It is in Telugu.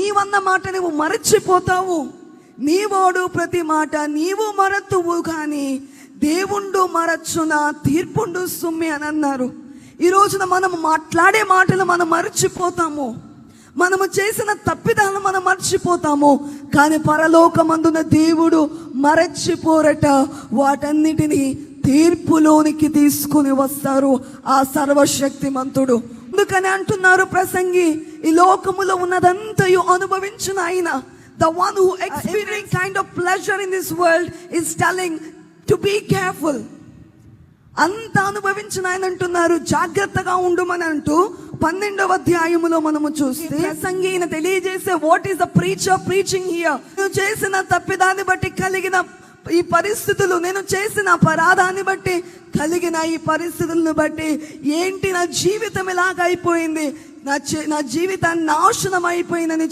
నీవన్న మాట నువ్వు మరచిపోతావు. నీవోడు ప్రతి మాట నీవు మరతువు కానీ దేవుండు మరచునా తీర్పుండు సుమ్మి అని అన్నారు. ఈ రోజున మనం మాట్లాడే మాటలు మనం మరచిపోతాము, మనము చేసిన తప్పిదాలను మనం మర్చిపోతాము. కానీ పరలోకమందున దేవుడు మరచిపోరట. వాటన్నిటినీ తీర్పులోనికి తీసుకుని వస్తారు ఆ సర్వశక్తిమంతుడు. అందుకని అంటున్నారు ప్రసంగి, ఈ లోకములో ఉన్నదంతయు అనుభవించిన ఆయన, the one who experienced kind of pleasure in this world is telling to be careful. అంత అనుభవించిన ఆయన అంటున్నారు జాగ్రత్తగా ఉండుమని అంటూ 12వ అధ్యాయములో మనము చూస్తే ప్రసంగి ఈయన తెలియజేసే what is the preacher preaching here. నేను చేసిన తప్పిదాన్ని బట్టి కలిగిన ఈ పరిస్థితులు, నేను చేసిన అపరాధాన్ని బట్టి కలిగిన ఈ పరిస్థితులను బట్టి ఏంటి నా జీవితం ఇలాగ అయిపోయింది, నా జీవితాన్ని నాశనం అయిపోయిందని